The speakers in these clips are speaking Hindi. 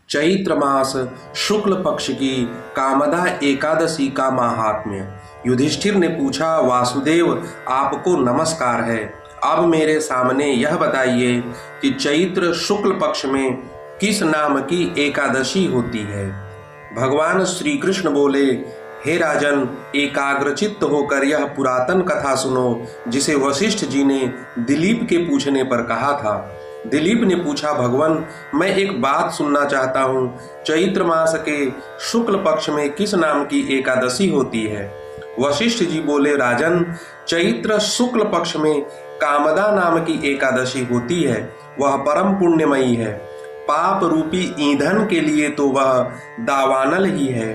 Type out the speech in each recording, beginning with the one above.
चैत्र मास शुक्ल पक्ष की कामदा एकादशी का महात्म्य। युधिष्ठिर ने पूछा, वासुदेव आपको नमस्कार है। अब मेरे सामने यह बताइए कि चैत्र शुक्ल पक्ष में किस नाम की एकादशी होती है। भगवान श्री कृष्ण बोले, हे राजन, एकाग्रचित्त होकर यह पुरातन कथा सुनो जिसे वशिष्ठ जी ने दिलीप के पूछने पर कहा था। दिलीप ने पूछा, भगवान, मैं एक बात सुनना चाहता हूँ। चैत्र मास के शुक्ल पक्ष में किस नाम की एकादशी होती है। वशिष्ठ जी बोले, राजन, चैत्र शुक्ल पक्ष में कामदा नाम की एकादशी होती है। वह परम पुण्यमयी है। पाप रूपी ईंधन के लिए तो वह दावानल ही है।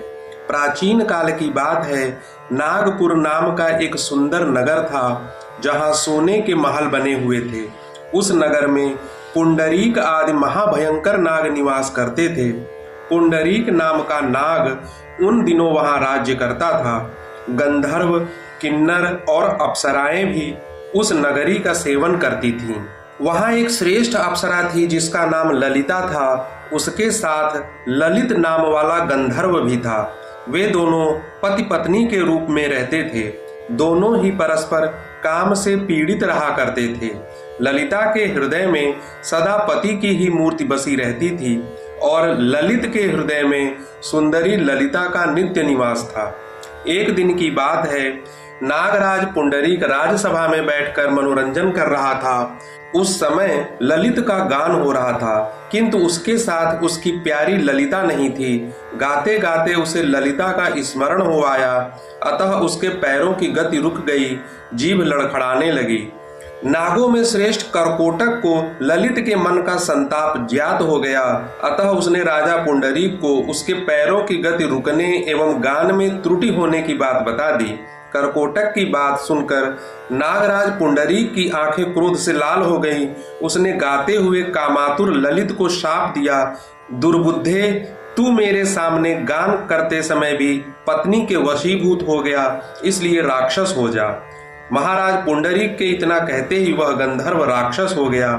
प्राचीन काल की बात है, नागपुर नाम का एक सुंदर नगर था जहाँ सोने के महल बने हुए थे। उस नगर में पुंडरीक आदि महाभयंकर नाग निवास करते थे। पुंडरीक नाम का नाग उन दिनों वहां राज्य करता था। गंधर्व, किन्नर और अप्सराएं भी उस नगरी का सेवन करती थीं। वहां एक श्रेष्ठ अप्सरा थी जिसका नाम ललिता था। उसके साथ ललित नाम वाला गंधर्व भी था। वे दोनों पति पत्नी के रूप में रहते थे। दोनों ही परस्पर काम से पीड़ित रहा करते थे। ललिता के हृदय में सदा पति की ही मूर्ति बसी रहती थी और ललित के हृदय में सुंदरी ललिता का नित्य निवास था। एक दिन की बात है, नागराज पुंडरीक राजसभा में बैठकर मनोरंजन कर रहा था। उस समय ललित का गान हो रहा था, किंतु उसके साथ उसकी प्यारी ललिता नहीं थी। गाते गाते उसे ललिता का स्मरण हो आया, अतः उसके पैरों की गति रुक गई, जीभ लड़खड़ाने लगी। नागों में श्रेष्ठ करकोटक को ललित के मन का संताप ज्ञात हो गया, अतः उसने राजा पुंडरीक को उसके पैरों की गति रुकने एवं गान में त्रुटि होने की बात बता दी। करकोटक की बात सुनकर नागराज पुंडरीक की आंखें क्रोध से लाल हो गई। उसने गाते हुए कामातुर ललित को शाप दिया, दुर्बुद्धे, तू मेरे सामने गान करते समय भी पत्नी के वशीभूत हो गया, इसलिए राक्षस हो जा। महाराज पुंडरीक के इतना कहते ही वह गंधर्व राक्षस हो गया।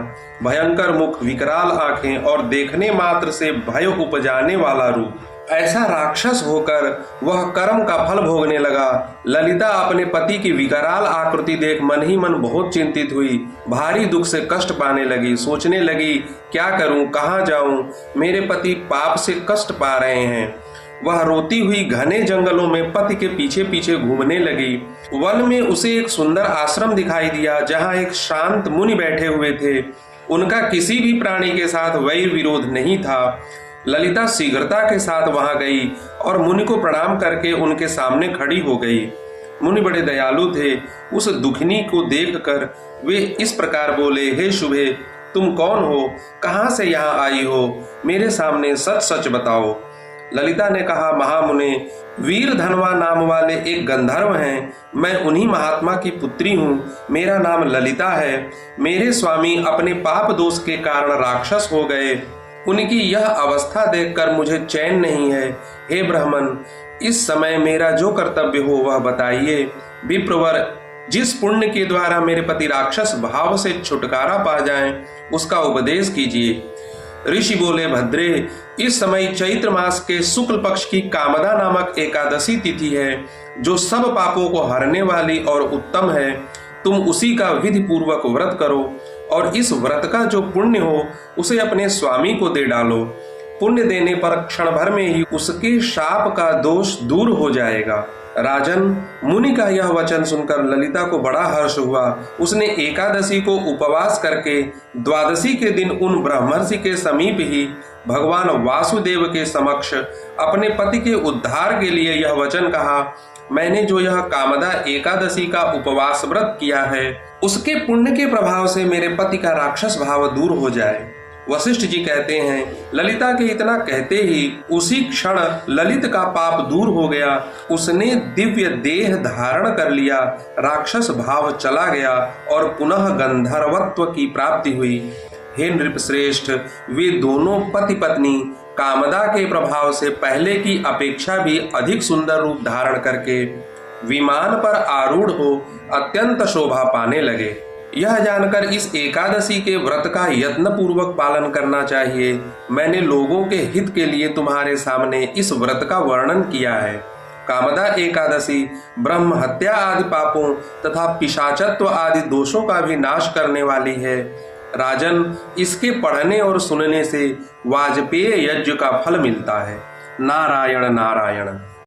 भयंकर मुख, विकराल आंखें और देखने मात्र से भय उपजाने वाला रूप। ऐसा राक्षस होकर वह कर्म का फल भोगने लगा। ललिता अपने पति की विकराल आकृति देख मन ही मन बहुत चिंतित हुई। भारी दुख से कष्ट पाने लगी। सोचने लगी, क्या करूं, कहाँ जाऊं, मेरे पति पाप से कष्ट पा रहे हैं। वह रोती हुई घने जंगलों में पति के पीछे पीछे घूमने लगी। वन में उसे एक सुंदर आश्रम दिखाई दिया जहाँ एक शांत मुनि बैठे हुए थे। उनका किसी भी प्राणी के साथ वैर विरोध नहीं था। ललिता शीघ्रता के साथ वहां गई और मुनि को प्रणाम करके उनके सामने खड़ी हो गई। मुनि बड़े दयालु थे। उस दुखिनी को देखकर वे इस प्रकार बोले, हे शुभे, तुम कौन हो, कहाँ से यहाँ आई हो, मेरे सामने सच सच बताओ। ललिता ने कहा, महामुने, वीर धनवा नाम वाले एक गंधर्व हैं। मैं उन्हीं महात्मा की पुत्री हूँ। मेरा नाम ललिता है। मेरे स्वामी अपने पाप दोष के कारण राक्षस हो गए। उनकी यह अवस्था देखकर मुझे चैन नहीं है। हे ब्राह्मण, इस समय मेरा जो कर्तव्य हो वह बताइए। विप्रवर, जिस पुण्य के द्वारा मेरे पति राक्षस भाव से छुटकारा पा जाएं, उसका उपदेश कीजिए। ऋषि बोले, भद्रे, इस समय चैत्र मास के शुक्ल पक्ष की कामदा नामक एकादशी तिथि है, जो सब पापों को हरने वाली और उत्तम है। तुम उसी का विधि पूर्वक व्रत करो और इस व्रत का जो पुण्य हो उसे अपने स्वामी को दे डालो। पुण्य देने पर क्षण भर में ही उसके शाप का दोष दूर हो जाएगा। राजन, मुनि का यह वचन सुनकर ललिता को बड़ा हर्ष हुआ। उसने एकादशी को उपवास करके द्वादशी के दिन उन ब्रह्मर्षि के समीप ही भगवान वासुदेव के समक्ष अपने पति के उद्धार के लिए यह वचन कहा, मैंने जो यह कामदा एकादशी का उपवास व्रत किया है, उसके पुण्य के प्रभाव से मेरे पति का राक्षस भाव दूर हो जाए। वशिष्ठ जी कहते हैं, ललिता के इतना कहते ही उसी क्षण ललित का पाप दूर हो गया। उसने दिव्य देह धारण कर लिया, राक्षस भाव चला गया और पुनः गंधर्वत्व की प्राप्ति हुई। हे नृपश्रेष्ठ, वे दोनों पति पत्नी कामदा के प्रभाव से पहले की अपेक्षा भी अधिक सुंदर रूप धारण करके विमान पर आरूढ़ हो अत्यंत शोभा पाने लगे। यह जानकर इस एकादशी के व्रत का यत्न पूर्वक पालन करना चाहिए। मैंने लोगों के हित के लिए तुम्हारे सामने इस व्रत का वर्णन किया है। कामदा एकादशी ब्रह्म हत्या आदि पापों तथा पिशाचत्व आदि दोषों का भी नाश करने वाली है। राजन, इसके पढ़ने और सुनने से वाजपेय यज्ञ का फल मिलता है। नारायण नारायण।